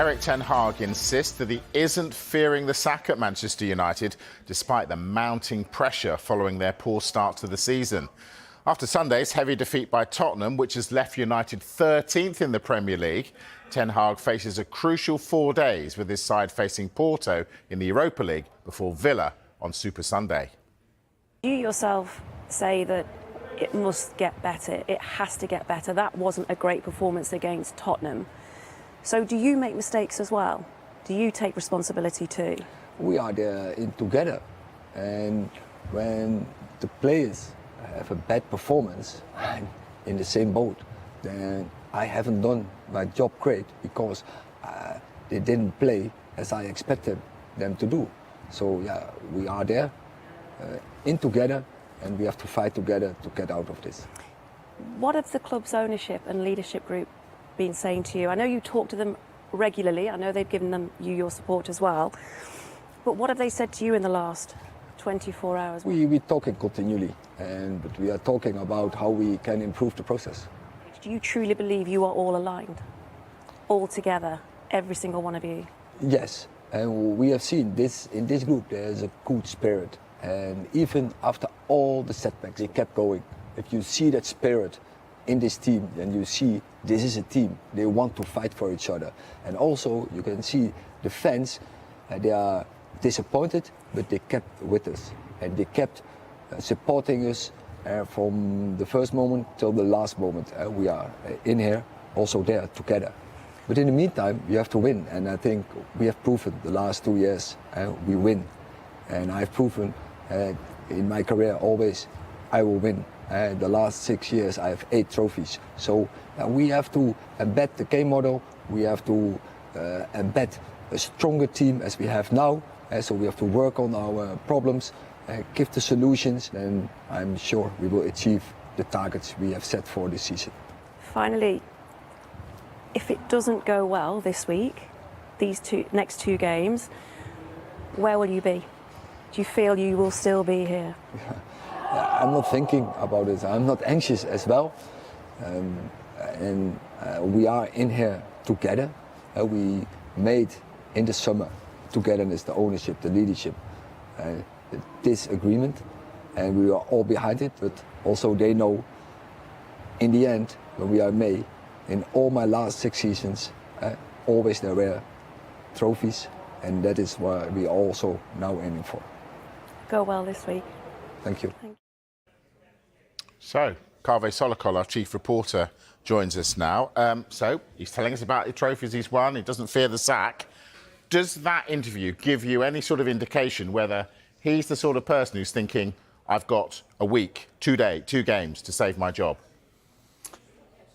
Erik Ten Hag insists that he isn't fearing the sack at Manchester United, despite the mounting pressure following their poor start to the season. After Sunday's heavy defeat by Tottenham, which has left United 13th in the Premier League, Ten Hag faces a crucial 4 days with his side facing Porto in the Europa League before Villa on Super Sunday. You yourself say that it must get better, it has to get better. That wasn't a great performance against Tottenham. So do you make mistakes as well? Do you take responsibility too? We are there in together, and when the players have a bad performance, I'm in the same boat. Then I haven't done my job great because they didn't play as I expected them to do. So yeah, we are there in together, and we have to fight together to get out of this. What have the club's ownership and leadership group been saying to you? I know you talk to them regularly. I know they've given you your support as well. But what have they said to you in the last 24 hours? We're talking continually, but we are talking about how we can improve the process. Do you truly believe you are all aligned? All together, every single one of you? Yes, and we have seen this in this group. There's a good spirit, and even after all the setbacks, they kept going. If you see that spirit in this team, then you see this is a team. They want to fight for each other. And also you can see the fans, they are disappointed, but they kept with us. And they kept supporting us from the first moment till the last moment. We are in here, also there together. But in the meantime, you have to win. And I think we have proven the last 2 years we win. And I've proven in my career always I will win. The last 6 years I have 8 trophies. So we have to embed the game model. We have to embed a stronger team as we have now. So we have to work on our problems, give the solutions, and I'm sure we will achieve the targets we have set for this season. Finally, if it doesn't go well this week, these next two games, where will you be? Do you feel you will still be here? I'm not thinking about it. I'm not anxious as well. We are in here together. We made in the summer togetherness, the ownership, the leadership, this agreement, and we are all behind it. But also they know in the end, when we are in May, in all my last 6 seasons, always there were trophies, and that is what we are also now aiming for. Go well this week. Thank you. So, Kaveh Solokol, our chief reporter, joins us now. So, he's telling us about the trophies he's won. He doesn't fear the sack. Does that interview give you any sort of indication whether he's the sort of person who's thinking, I've got a week, 2 games to save my job?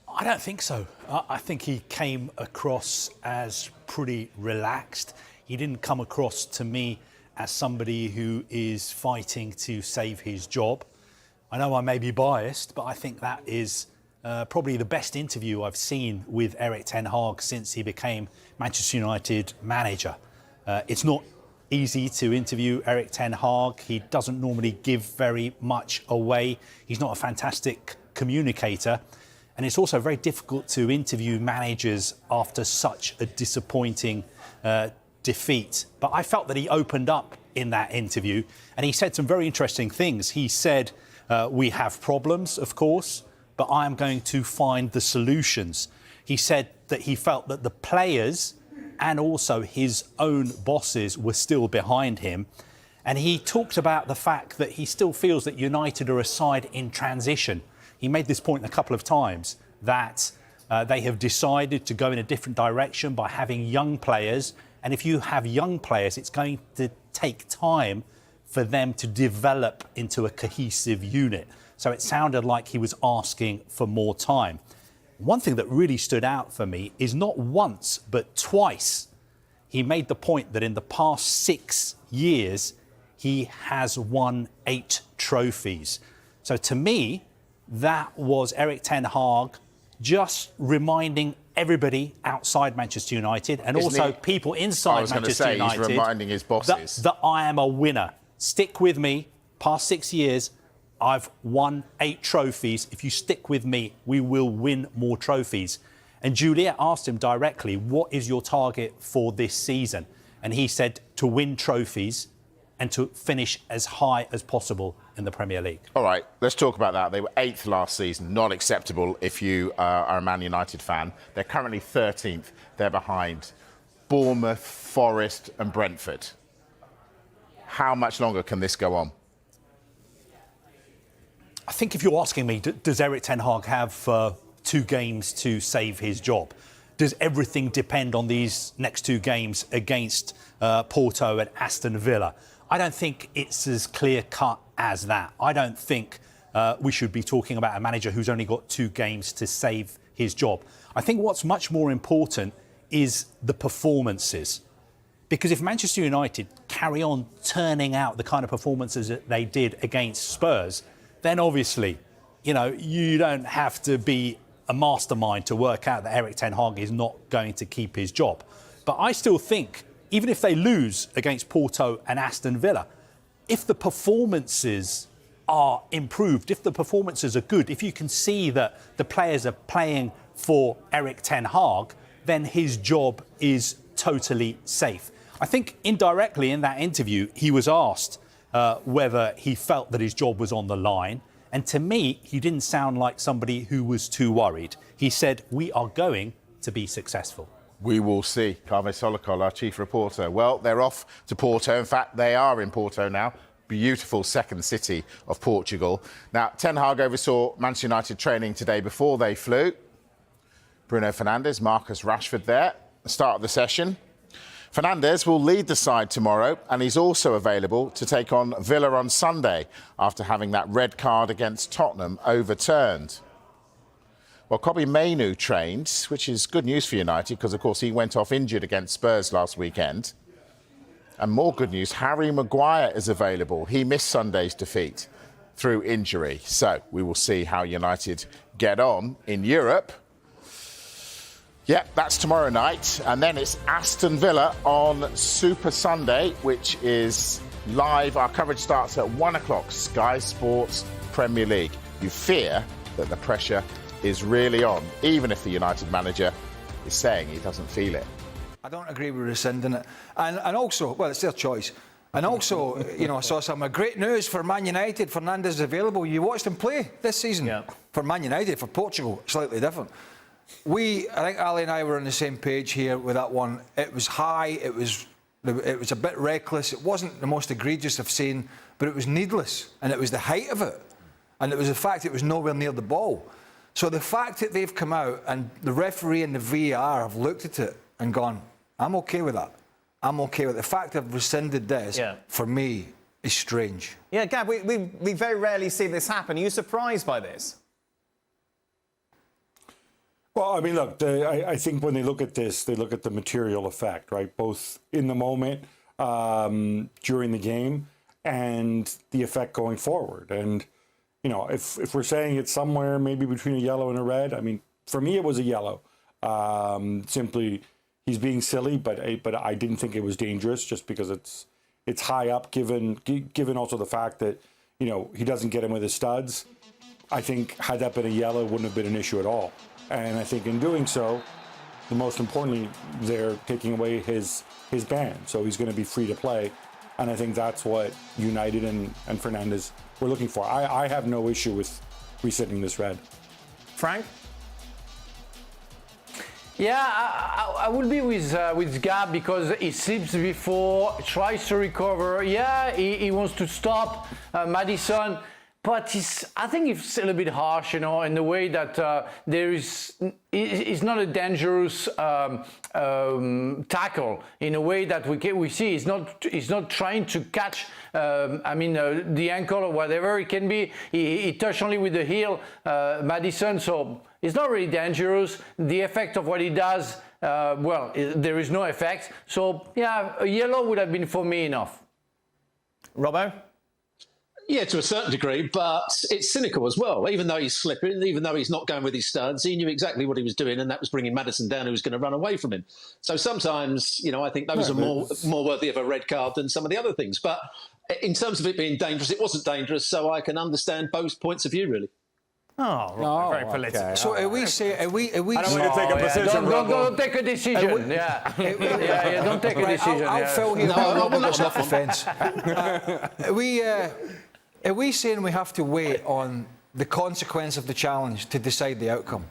I don't think so. I think he came across as pretty relaxed. He didn't come across to me as somebody who is fighting to save his job. I know I may be biased, but I think that is probably the best interview I've seen with Erik Ten Hag since he became Manchester United manager. It's not easy to interview Erik Ten Hag. He doesn't normally give very much away. He's not a fantastic communicator. And it's also very difficult to interview managers after such a disappointing defeat. But I felt that he opened up in that interview and he said some very interesting things. He said, we have problems, of course, but I am going to find the solutions. He said that he felt that the players and also his own bosses were still behind him. And he talked about the fact that he still feels that United are a side in transition. He made this point a couple of times, that they have decided to go in a different direction by having young players. And if you have young players, it's going to take time for them to develop into a cohesive unit. So it sounded like he was asking for more time. One thing that really stood out for me is not once, but twice, he made the point that in the past 6 years, he has won 8 trophies. So to me, that was Erik Ten Hag just reminding everybody outside Manchester United and also people inside Manchester United. He's reminding his bosses that I am a winner. Stick with me. Past 6 years, I've won 8 trophies. If you stick with me, we will win more trophies. And Juliet asked him directly, what is your target for this season? And he said to win trophies and to finish as high as possible in the Premier League. All right, let's talk about that. They were 8th last season, not acceptable if you are a Man United fan. They're currently 13th. They're behind Bournemouth, Forest and Brentford. How much longer can this go on? I think if you're asking me, does Erik Ten Hag have 2 games to save his job? Does everything depend on these next 2 games against Porto and Aston Villa? I don't think it's as clear-cut as that. I don't think we should be talking about a manager who's only got 2 games to save his job. I think what's much more important is the performances. Because if Manchester United carry on turning out the kind of performances that they did against Spurs, then obviously, you don't have to be a mastermind to work out that Erik Ten Hag is not going to keep his job. But I still think, even if they lose against Porto and Aston Villa, if the performances are improved, if the performances are good, if you can see that the players are playing for Erik Ten Hag, then his job is totally safe. I think indirectly in that interview, he was asked whether he felt that his job was on the line. And to me, he didn't sound like somebody who was too worried. He said, we are going to be successful. We will see. Carve Solocol, our chief reporter. Well, they're off to Porto. In fact, they are in Porto now. Beautiful second city of Portugal. Now, Ten Hag oversaw Manchester United training today before they flew. Bruno Fernandes, Marcus Rashford there, the start of the session. Fernandes will lead the side tomorrow, and he's also available to take on Villa on Sunday after having that red card against Tottenham overturned. Well, Kobbie Mainoo trained, which is good news for United because, of course, he went off injured against Spurs last weekend. And more good news, Harry Maguire is available. He missed Sunday's defeat through injury. So we will see how United get on in Europe. Yep, that's tomorrow night. And then it's Aston Villa on Super Sunday, which is live. Our coverage starts at 1 o'clock, Sky Sports Premier League. You fear that the pressure is really on, even if the United manager is saying he doesn't feel it. I don't agree with rescinding it. And also, well, it's their choice. And also, I saw some great news for Man United. Fernandes is available. You watched him play this season. Yeah. For Man United, for Portugal, slightly different. I think Ali and I were on the same page here with that one. It was high, it was a bit reckless. It wasn't the most egregious I've seen, but it was needless. And it was the height of it. And it was the fact it was nowhere near the ball. So the fact that they've come out and the referee and the VAR have looked at it and gone, I'm okay with that. I'm okay with it. The fact they've rescinded this, for me, is strange. Yeah, Gab, we very rarely see this happen. Are you surprised by this? Well, I mean, look, I think when they look at this, they look at the material effect, right? Both in the moment, during the game, and the effect going forward. And, if we're saying it's somewhere maybe between a yellow and a red, I mean, for me, it was a yellow. Simply, he's being silly, but I didn't think it was dangerous just because it's high up, given also the fact that, he doesn't get him with his studs. I think had that been a yellow, it wouldn't have been an issue at all. And I think in doing so, the most importantly, they're taking away his ban. So he's going to be free to play. And I think that's what United and Fernandes were looking for. I have no issue with rescinding this red. Frank? Yeah, I would be with Gab because he slips before, tries to recover. Yeah, he wants to stop Maddison. But I think it's a little bit harsh, in the way that it's not a dangerous tackle in a way that we see. He's not trying to catch, the ankle or whatever it can be. He touched only with the heel, Maddison. So it's not really dangerous. The effect of what he does, there is no effect. So yeah, a yellow would have been for me enough. Robbo? Yeah, to a certain degree, but it's cynical as well. Even though he's slipping, even though he's not going with his studs, he knew exactly what he was doing, and that was bringing Maddison down, who was going to run away from him. So sometimes, I think those are more worthy of a red card than some of the other things. But in terms of it being dangerous, it wasn't dangerous, so I can understand both points of view, really. Oh, right, very political. So are we saying? Are we? I don't want to take a position. Don't take a decision. Yeah, don't take a decision. I'll fill here. No, I'll no, get no, off the fence. Are we saying we have to wait on the consequence of the challenge to decide the outcome?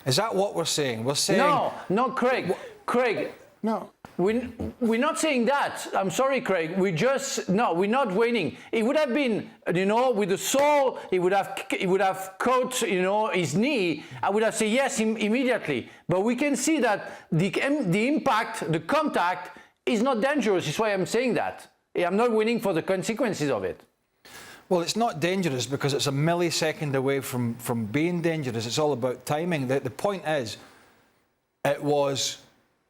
Is that what we're saying? We're saying No, Craig. Craig. No. We're not saying that. I'm sorry, Craig. We're not waiting. It would have been, with the soul, he would have caught, his knee. I would have said yes immediately. But we can see that the impact, the contact, is not dangerous. That's why I'm saying that. I'm not waiting for the consequences of it. Well, it's not dangerous because it's a millisecond away from being dangerous. It's all about timing. The point is, it was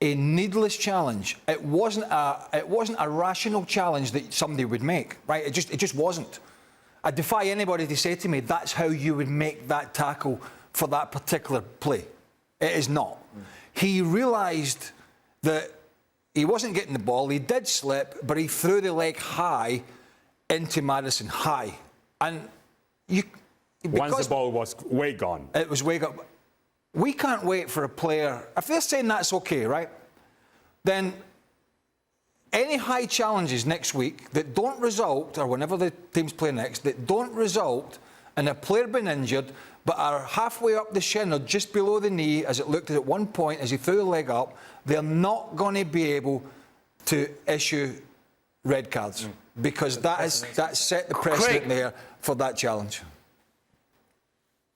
a needless challenge. It wasn't a rational challenge that somebody would make, right? It just wasn't. I defy anybody to say to me that's how you would make that tackle for that particular play. It is not. He realised that he wasn't getting the ball. He did slip, but he threw the leg high into Maddison, high. And Once the ball was way gone. It was way gone. We can't wait for a player. If they're saying that's okay, right? Then any high challenges next week that don't result, or whenever the teams play next, that don't result in a player being injured, but are halfway up the shin or just below the knee, as it looked at one point as he threw the leg up, they're not going to be able to issue red cards because that set the precedent there for that challenge.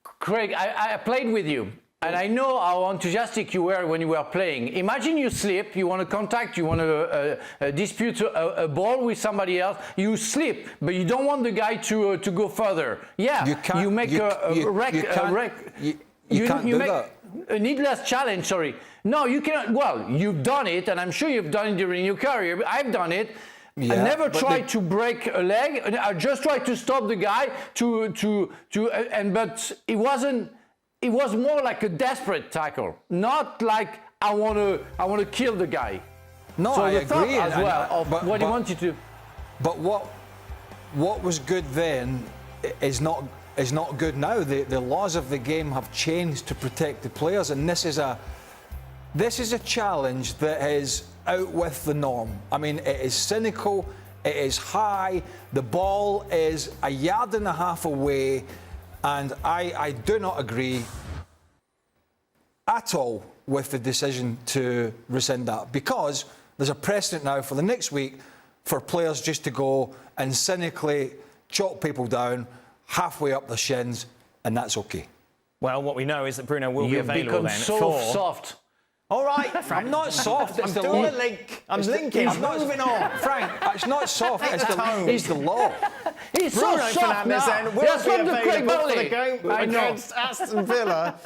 Craig, I played with you, and I know how enthusiastic you were when you were playing. Imagine you slip, you want to contact, you want to dispute a ball with somebody else, you slip, but you don't want the guy to go further. Yeah, you make a needless challenge, sorry. No, you cannot. Well, you've done it, and I'm sure you've done it during your career. I've done it. Yeah, I never tried to break a leg. I just tried to stop the guy but it wasn't. It was more like a desperate tackle, not like I want to kill the guy. No, so I agree as well of what he wanted to. But what was good then is not good now. The laws of the game have changed to protect the players, and this is a challenge that is out with the norm. I mean, it is cynical, it is high, the ball is 1.5 yards away, and I do not agree at all with the decision to rescind that, because there's a precedent now for the next week for players just to go and cynically chop people down halfway up their shins, and that's okay. Well, what we know is that Bruno will be available then. You've become so soft. All right, I'm not soft. I'm doing the link. I'm linking. I'm moving on. Frank, it's not soft. It's the law. He's Bruno so soft Fernandes now. then will be available for the game against Aston Villa.